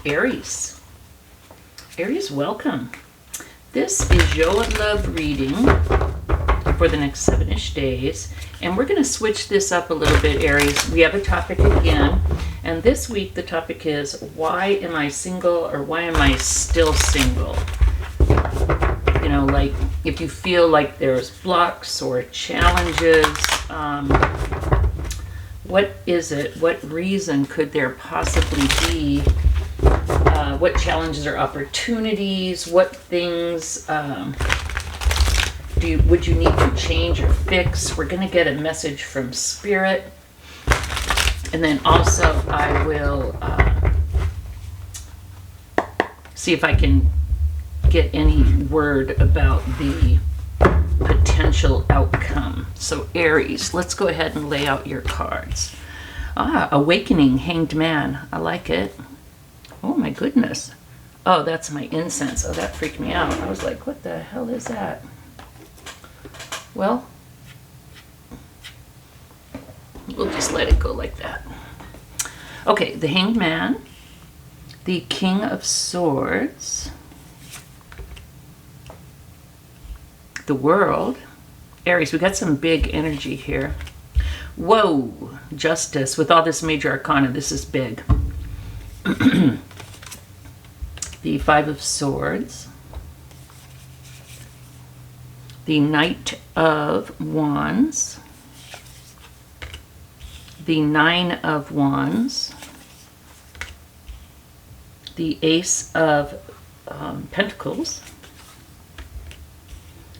Aries. Aries, welcome. This is your love reading for the next 7-ish days. And we're going to switch this up a little bit, Aries. We have a topic again. And this week the topic is, why am I single, or why am I still single? You know, like if you feel like there's blocks or challenges, what is it? What reason could there possibly be? What challenges or opportunities? What things would you need to change or fix? We're going to get a message from Spirit. And then also I will see if I can get any word about the potential outcome. So Aries, let's go ahead and lay out your cards. Awakening, Hanged Man. I like it. Oh my goodness. Oh, that's my incense. Oh, that freaked me out. I was like, what the hell is that? Well, we'll just let it go like that. Okay, the Hanged Man, the King of Swords, the World. Aries, we got some big energy here. Whoa, Justice. With all this major arcana, this is big. The Five of Swords, the Knight of Wands, the Nine of Wands, the Ace of Pentacles,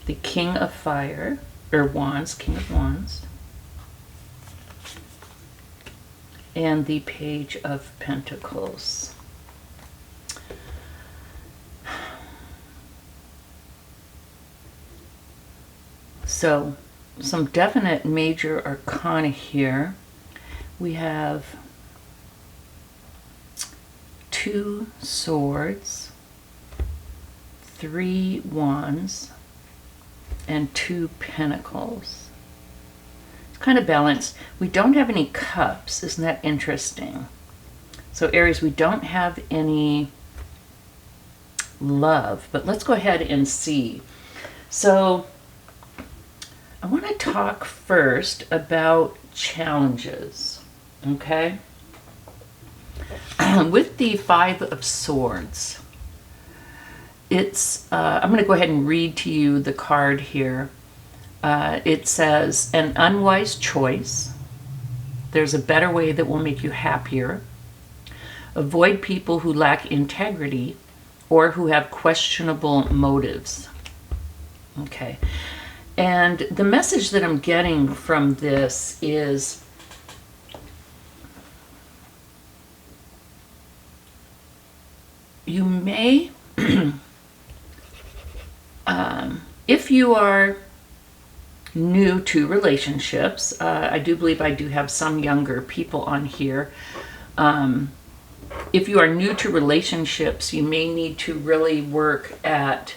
the King of Fire, or Wands, King of Wands, and the Page of Pentacles. So, some definite major arcana here. We have 2 swords, 3 wands, and 2 pentacles. It's kind of balanced. We don't have any cups. Isn't that interesting? So Aries, we don't have any love, but let's go ahead and see. So I want to talk first about challenges, okay? With the Five of Swords, it's, I'm going to go ahead and read to you the card here. It says, an unwise choice. There's a better way that will make you happier. Avoid people who lack integrity or who have questionable motives. Okay. And the message that I'm getting from this is, you may, if you are new to relationships, I do believe I do have some younger people on here. If you are new to relationships, you may need to really work at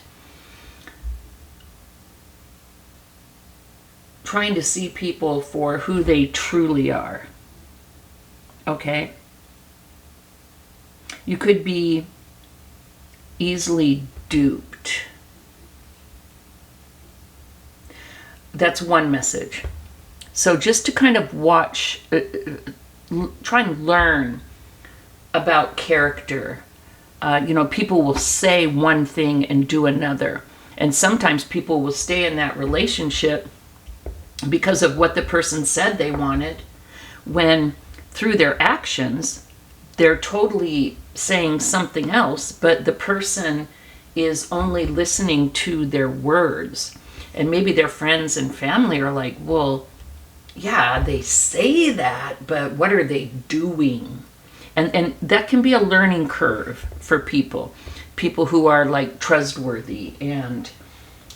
trying to see people for who they truly are. Okay? You could be easily duped. That's one message. So just to kind of watch, try and learn about character. You know, people will say one thing and do another. And sometimes people will stay in that relationship because of what the person said they wanted, when through their actions, they're totally saying something else, but the person is only listening to their words. And maybe their friends and family are like, well, yeah, they say that, but what are they doing? And that can be a learning curve for people who are like trustworthy and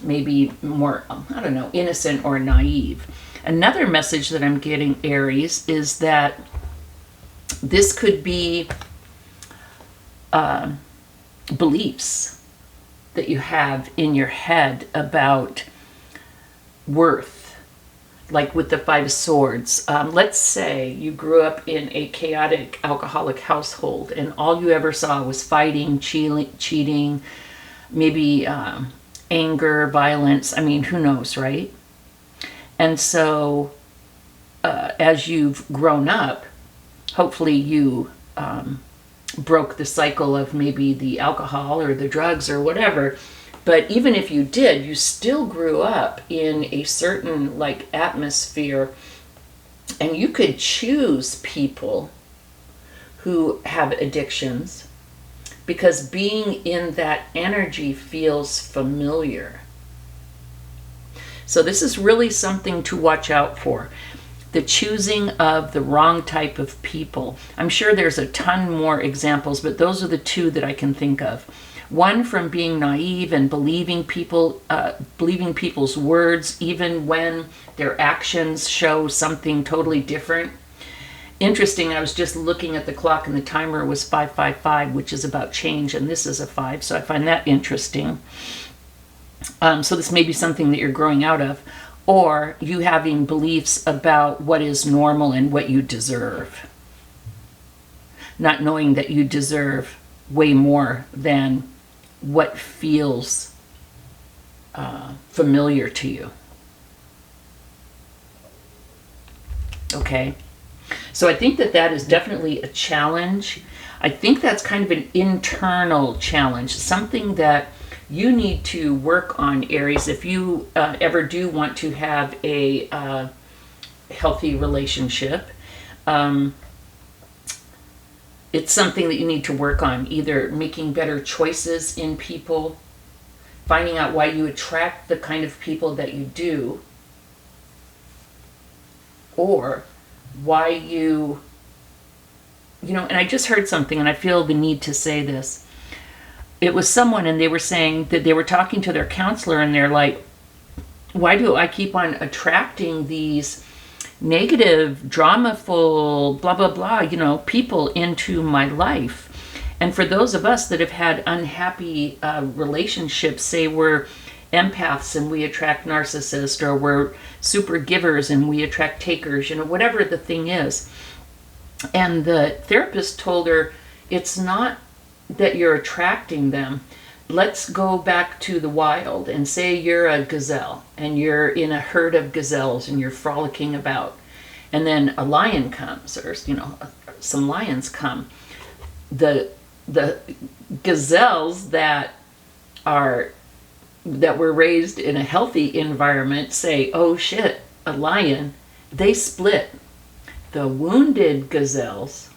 maybe more, I don't know, innocent or naive. Another message that I'm getting, Aries, is that this could be beliefs that you have in your head about worth, like with the Five of Swords. Let's say you grew up in a chaotic alcoholic household and all you ever saw was fighting, cheating, maybe anger, violence. I mean, who knows, right? And so as you've grown up, hopefully you broke the cycle of maybe the alcohol or the drugs or whatever. But even if you did, you still grew up in a certain like atmosphere, and you could choose people who have addictions because being in that energy feels familiar. So this is really something to watch out for. The choosing of the wrong type of people. I'm sure there's a ton more examples, but those are the two that I can think of. One, from being naive and believing people's words, even when their actions show something totally different. Interesting, I was just looking at the clock and the timer was 555, which is about change, and this is a 5, so I find that interesting. So this may be something that you're growing out of, or you having beliefs about what is normal and what you deserve. Not knowing that you deserve way more than what feels familiar to you. Okay, so I think that that is definitely a challenge. I think that's kind of an internal challenge, something that you need to work on, Aries, if you ever do want to have a healthy relationship. It's something that you need to work on, either making better choices in people, finding out why you attract the kind of people that you do, or why you know, and I just heard something and I feel the need to say this. It was someone and they were saying that they were talking to their counselor and they're like, why do I keep on attracting these negative, dramaful, blah, blah, blah, you know, people into my life? And for those of us that have had unhappy relationships, say we're empaths and we attract narcissists, or we're super givers and we attract takers, you know, whatever the thing is. And the therapist told her, it's not that you're attracting them. Let's go back to the wild and say you're a gazelle and you're in a herd of gazelles and you're frolicking about, and then a lion comes, or you know, some lions come. The gazelles that were raised in a healthy environment say, oh shit, a lion, they split. The wounded gazelles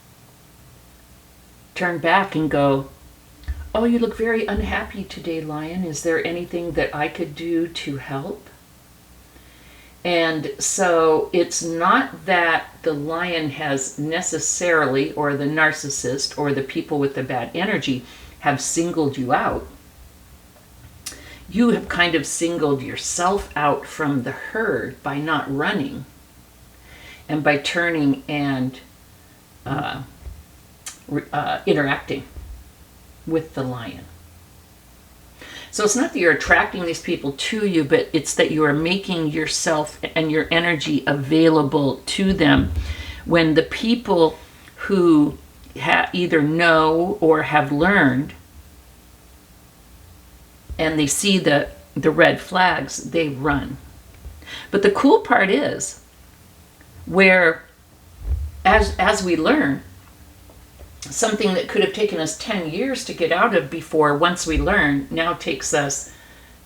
turn back and go, oh, you look very unhappy today, lion. Is there anything that I could do to help? And so it's not that the lion has necessarily, or the narcissist, or the people with the bad energy have singled you out. You have kind of singled yourself out from the herd by not running and by turning and interacting with the lion. So it's not that you're attracting these people to you, but it's that you are making yourself and your energy available to them. When the people who either know or have learned, and they see the red flags, they run. But the cool part is, where as we learn, something that could have taken us 10 years to get out of before, once we learn, now takes us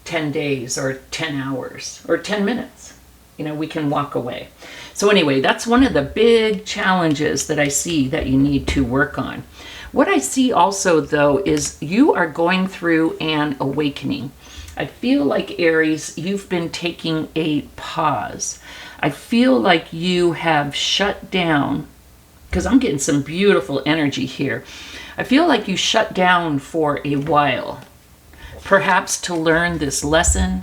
10 days or 10 hours or 10 minutes. You know, we can walk away. So anyway, that's one of the big challenges that I see that you need to work on. What I see also, though, is you are going through an awakening. I feel like, Aries, you've been taking a pause. I feel like you have shut down, because I'm getting some beautiful energy here. I feel like you shut down for a while, perhaps to learn this lesson.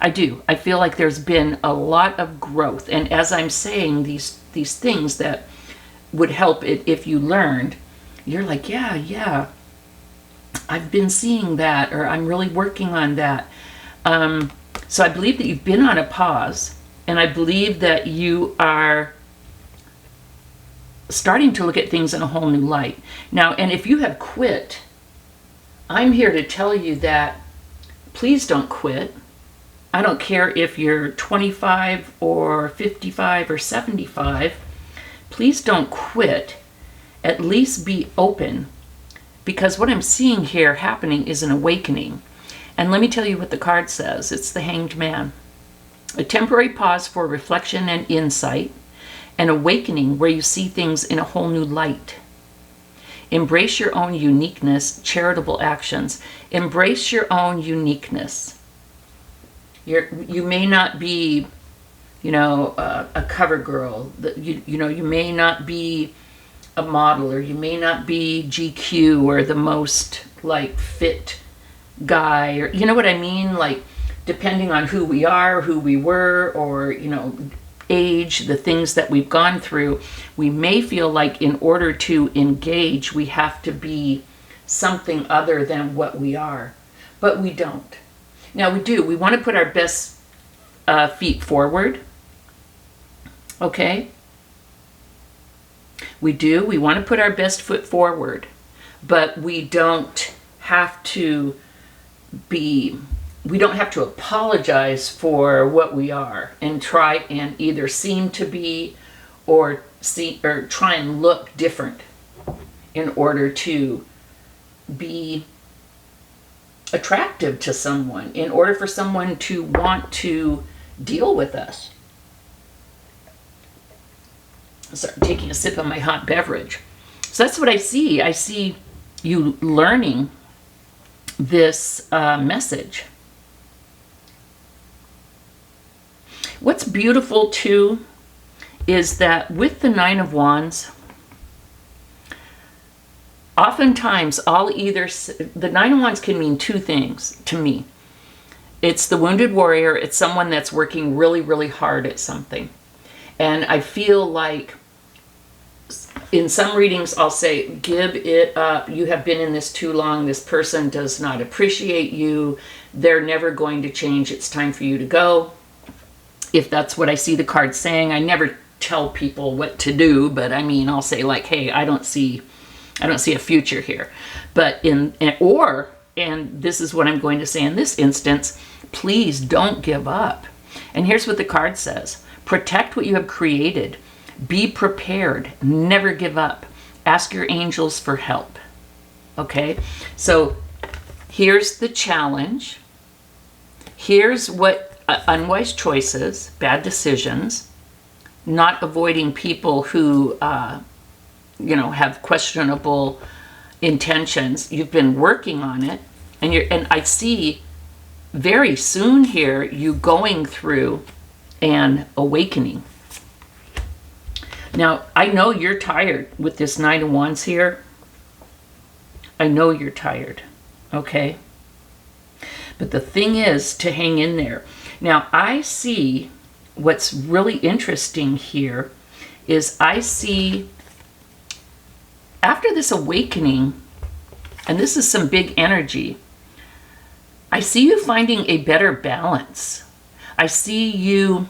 I do. I feel like there's been a lot of growth. And as I'm saying these things that would help it if you learned, you're like, yeah, I've been seeing that, or I'm really working on that. So I believe that you've been on a pause. And I believe that you are starting to look at things in a whole new light. Now, and if you have quit, I'm here to tell you that please don't quit. I don't care if you're 25 or 55 or 75. Please don't quit. At least be open, because what I'm seeing here happening is an awakening. And let me tell you what the card says. It's the Hanged Man. A temporary pause for reflection and insight. An awakening where you see things in a whole new light. Embrace your own uniqueness, charitable actions. Embrace your own uniqueness. You may not be, a cover girl. You may not be a model, or you may not be GQ or the most like fit guy, or you know what I mean? Like, depending on who we are, who we were, or, age, the things that we've gone through, we may feel like in order to engage, we have to be something other than what we are. But we don't. Now we do. We want to put our best feet forward. Okay? We do. We want to put our best foot forward. But we don't have to apologize for what we are and try and either seem to be or try and look different in order to be attractive to someone, in order for someone to want to deal with us. Start taking a sip of my hot beverage. So that's what I see. I see you learning this message. What's beautiful too is that with the Nine of Wands, oftentimes the Nine of Wands can mean two things to me. It's the wounded warrior. It's someone that's working really, really hard at something. And I feel like in some readings, I'll say, give it up. You have been in this too long. This person does not appreciate you. They're never going to change. It's time for you to go. If that's what I see the card saying, I never tell people what to do, but I mean, I'll say like, hey, I don't see a future here. But and this is what I'm going to say in this instance, please don't give up. And here's what the card says. Protect what you have created. Be prepared. Never give up. Ask your angels for help. Okay? So here's the challenge. Here's what unwise choices, bad decisions, not avoiding people who, have questionable intentions. You've been working on it, and I see very soon here you going through an awakening. Now, I know you're tired with this Nine of Wands here. I know you're tired, okay? But the thing is to hang in there. Now, I see what's really interesting here is I see after this awakening, and this is some big energy, I see you finding a better balance. I see you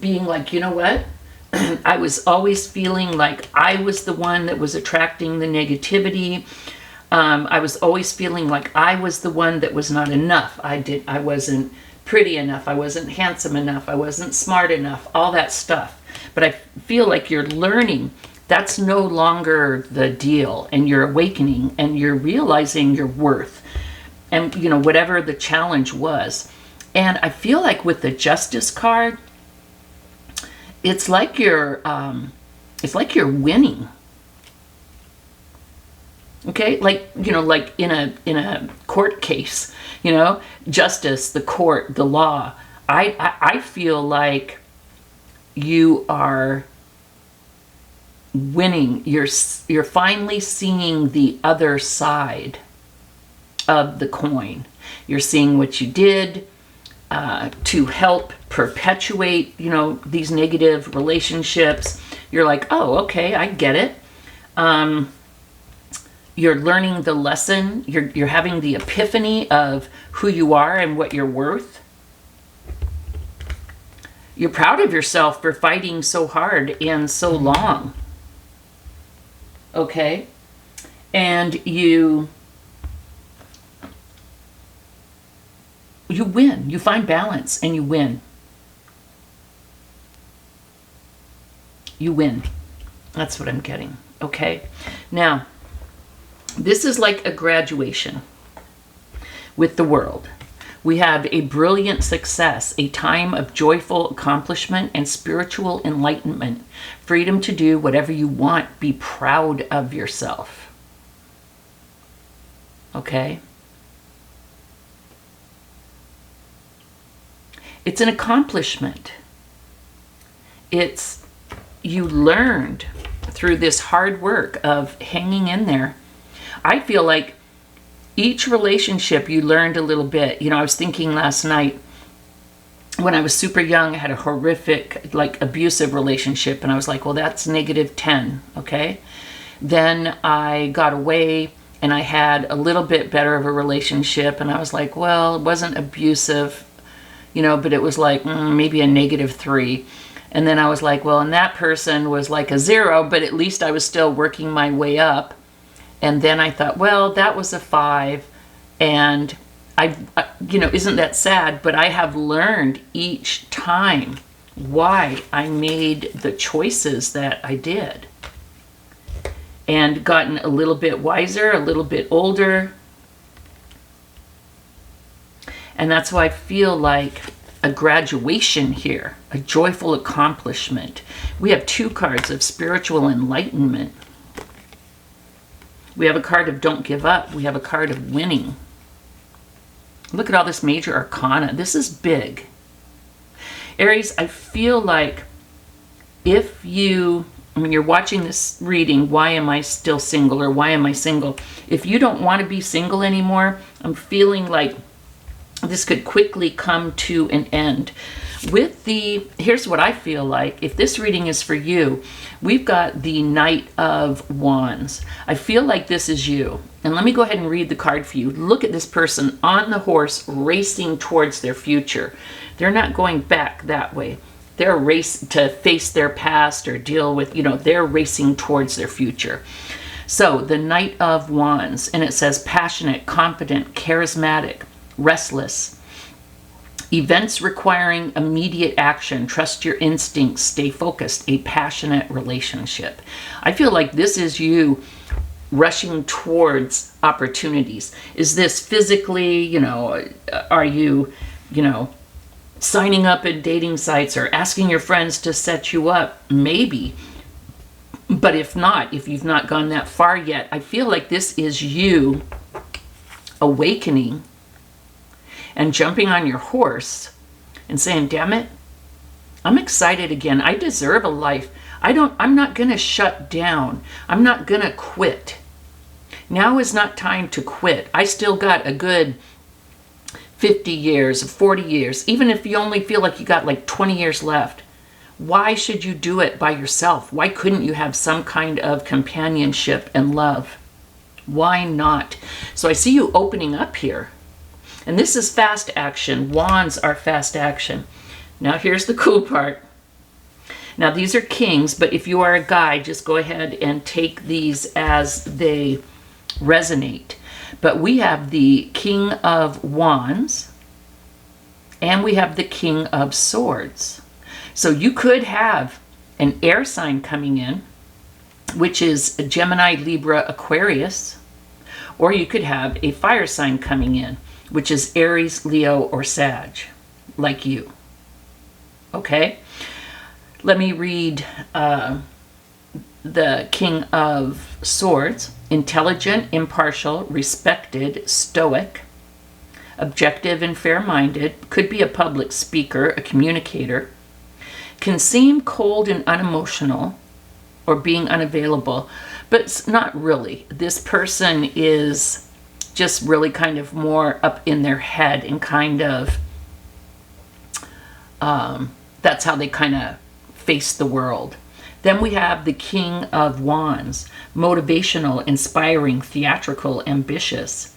being like, you know what? I was always feeling like I was the one that was attracting the negativity. I was always feeling like I was the one that was not enough. I wasn't pretty enough. I wasn't handsome enough. I wasn't smart enough. All that stuff. But I feel like you're learning that's no longer the deal, and you're awakening and you're realizing your worth, and whatever the challenge was. And I feel like with the Justice card, it's like you're winning. Okay, like in a court case, justice, the court, the law. I feel like you are winning. You're finally seeing the other side of the coin. You're seeing what you did to help perpetuate, these negative relationships. You're like, oh, okay, I get it. You're learning the lesson. You're having the epiphany of who you are and what you're worth. You're proud of yourself for fighting so hard and so long. Okay? And you win. You find balance and you win. You win. That's what I'm getting. Okay? Now, this is like a graduation with the world. We have a brilliant success, a time of joyful accomplishment and spiritual enlightenment, freedom to do whatever you want. Be proud of yourself. Okay? It's an accomplishment. It's, you learned through this hard work of hanging in there. I feel like each relationship you learned a little bit. You know, I was thinking last night, when I was super young, I had a horrific, like, abusive relationship, and I was like, well, that's -10, okay? Then I got away, and I had a little bit better of a relationship, and I was like, well, it wasn't abusive, you know, but it was like maybe a -3. And then I was like, well, and that person was like a 0, but at least I was still working my way up. And then I thought, well, that was a 5. And you know, isn't that sad? But I have learned each time why I made the choices that I did. And gotten a little bit wiser, a little bit older. And that's why I feel like a graduation here, a joyful accomplishment. We have 2 cards of spiritual enlightenment. We have a card of don't give up. We have a card of winning. Look at all this major arcana. This is big. Aries, I feel like if you, when you're watching this reading, why am I still single, or why am I single? If you don't want to be single anymore, I'm feeling like this could quickly come to an end. With the, here's what I feel like, if this reading is for you, we've got the Knight of Wands. I feel like this is you. And let me go ahead and read the card for you. Look at this person on the horse racing towards their future. They're not going back that way. They're racing to face their past or deal with, you know, they're racing towards their future. So the Knight of Wands, and it says passionate, confident, charismatic, restless. Events requiring immediate action. Trust your instincts. Stay focused. A passionate relationship. I feel like this is you rushing towards opportunities. Is this physically, you know, are you, you know, signing up at dating sites or asking your friends to set you up? Maybe. But if not, if you've not gone that far yet, I feel like this is you awakening and jumping on your horse and saying, damn it, I'm excited again. I deserve a life. I'm not going to shut down. I'm not going to quit. Now is not time to quit. I still got a good 50 years, 40 years, even if you only feel like you got like 20 years left. Why should you do it by yourself? Why couldn't you have some kind of companionship and love? Why not? So I see you opening up here. And this is fast action. Wands are fast action. Now here's the cool part. Now these are kings, but if you are a guy, just go ahead and take these as they resonate. But we have the King of Wands and we have the King of Swords. So you could have an air sign coming in, which is a Gemini, Libra, Aquarius, or you could have a fire sign coming in, which is Aries, Leo, or Sag, like you. Okay? Let me read the King of Swords. Intelligent, impartial, respected, stoic, objective and fair-minded, could be a public speaker, a communicator, can seem cold and unemotional or being unavailable, but it's not really. This person is just really kind of more up in their head and kind of, that's how they kind of face the world. Then we have the King of Wands, motivational, inspiring, theatrical, ambitious,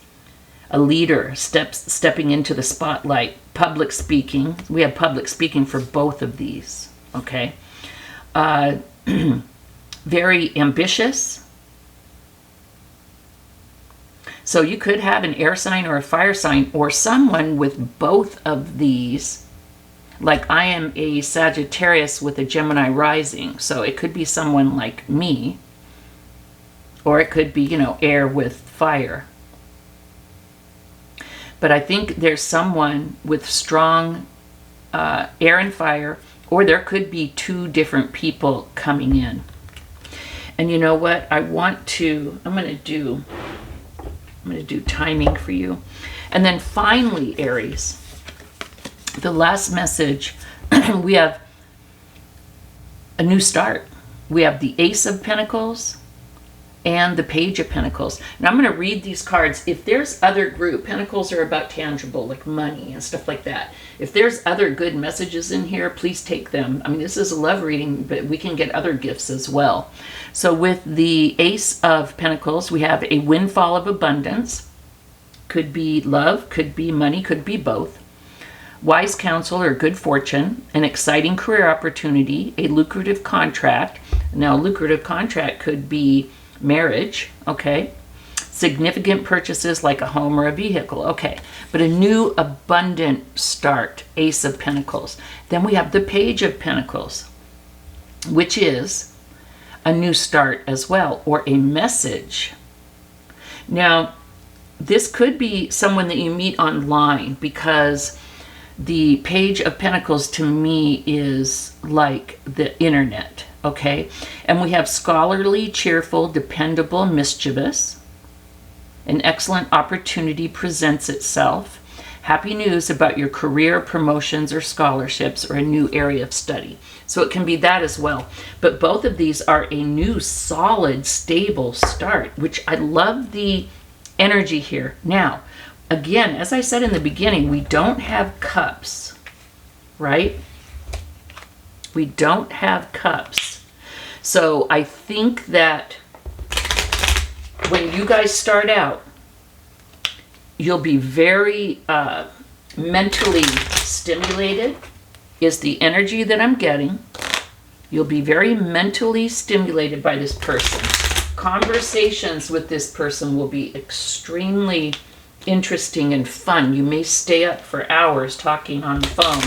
a leader stepping into the spotlight. Public speaking. We have public speaking for both of these. Okay. Very ambitious. So you could have an air sign or a fire sign, or someone with both of these. Like I am a Sagittarius with a Gemini rising, so it could be someone like me, or it could be, air with fire. But I think there's someone with strong air and fire, or there could be two different people coming in. And you know what? I'm going to do timing for you. And then finally, Aries, the last message, we have a new start. We have the Ace of Pentacles and the Page of Pentacles. And I'm going to read these cards. If there's other group, Pentacles are about tangible, like money and stuff like that. If there's other good messages in here, please take them. I mean, this is a love reading, but we can get other gifts as well. So with the Ace of Pentacles, we have a windfall of abundance. Could be love, could be money, could be both. Wise counsel or good fortune, an exciting career opportunity, a lucrative contract. Now, lucrative contract could be marriage, okay? Significant purchases like a home or a vehicle, okay? But a new abundant start, Ace of Pentacles. Then we have the Page of Pentacles, which is a new start as well, or a message. Now, this could be someone that you meet online, because the Page of Pentacles to me is like the internet, okay? And we have scholarly, cheerful, dependable, mischievous. An excellent opportunity presents itself. Happy news about your career, promotions, or scholarships, or a new area of study. So it can be that as well. But both of these are a new, solid, stable start, which I love the energy here. Now, again, as I said in the beginning, we don't have cups, right? We don't have cups. So I think that when you guys start out, you'll be very mentally stimulated, is the energy that I'm getting. You'll be very mentally stimulated by this person. Conversations with this person will be extremely interesting and fun. You may stay up for hours talking on the phone.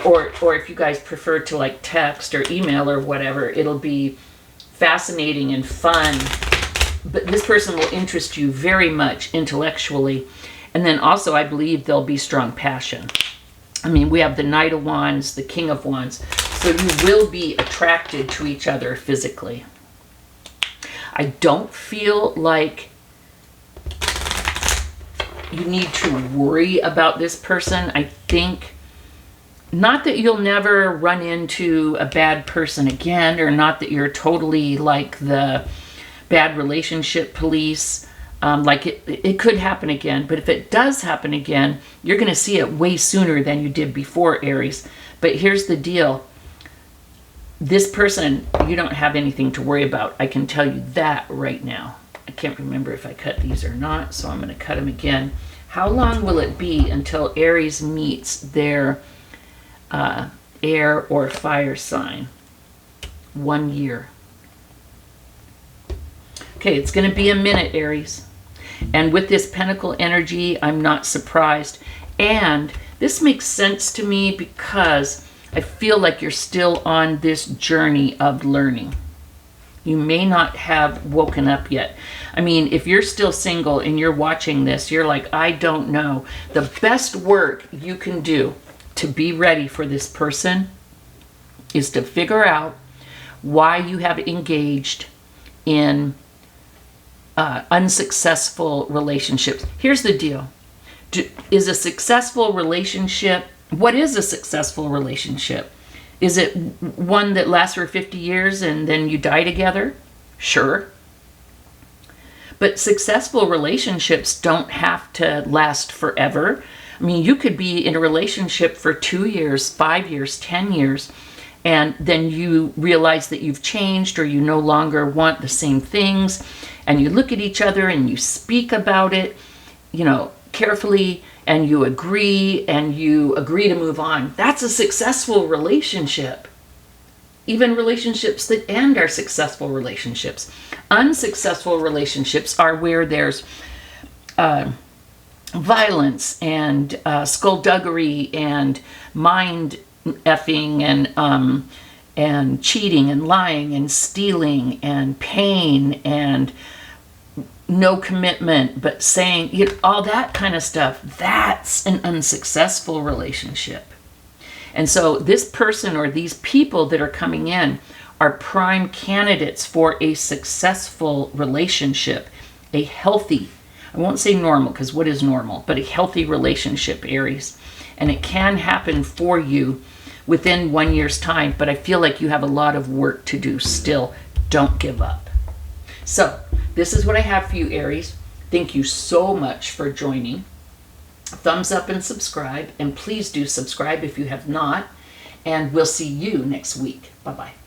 Or if you guys prefer to like text or email or whatever, it'll be fascinating and fun. But this person will interest you very much intellectually. And then also, I believe there'll be strong passion. I mean, we have the Knight of Wands, the King of Wands. So you will be attracted to each other physically. I don't feel like you need to worry about this person. I think, not that you'll never run into a bad person again, or not that you're totally like the bad relationship police. Like it could happen again, but if it does happen again, you're going to see it way sooner than you did before, Aries. But here's the deal. This person, you don't have anything to worry about. I can tell you that right now. I can't remember if I cut these or not, so I'm going to cut them again. How long will it be until Aries meets their air or fire sign? 1 year. Okay, it's going to be a minute, Aries. And with this pentacle energy, I'm not surprised. And this makes sense to me because I feel like you're still on this journey of learning. You may not have woken up yet. I mean, if you're still single and you're watching this, you're like, I don't know. The best work you can do to be ready for this person is to figure out why you have engaged in unsuccessful relationships. Here's the deal. Is a successful relationship, what is a successful relationship? Is it one that lasts for 50 years and then you die together? Sure. But successful relationships don't have to last forever. I mean, you could be in a relationship for 2 years, 5 years, 10 years, and then you realize that you've changed or you no longer want the same things, and you look at each other and you speak about it, you know, carefully, and you agree to move on. That's a successful relationship. Even relationships that end are successful relationships. Unsuccessful relationships are where there's violence and skullduggery and mind effing and cheating and lying and stealing and pain and no commitment, but saying, you know, all that kind of stuff. That's an unsuccessful relationship. And so this person or these people that are coming in are prime candidates for a successful relationship, a healthy, I won't say normal, because what is normal, but a healthy relationship, Aries. And it can happen for you within 1 year's time, but I feel like you have a lot of work to do still. Don't give up. So this is what I have for you, Aries. Thank you so much for joining. Thumbs up and subscribe, and please do subscribe if you have not, and we'll see you next week. Bye-bye.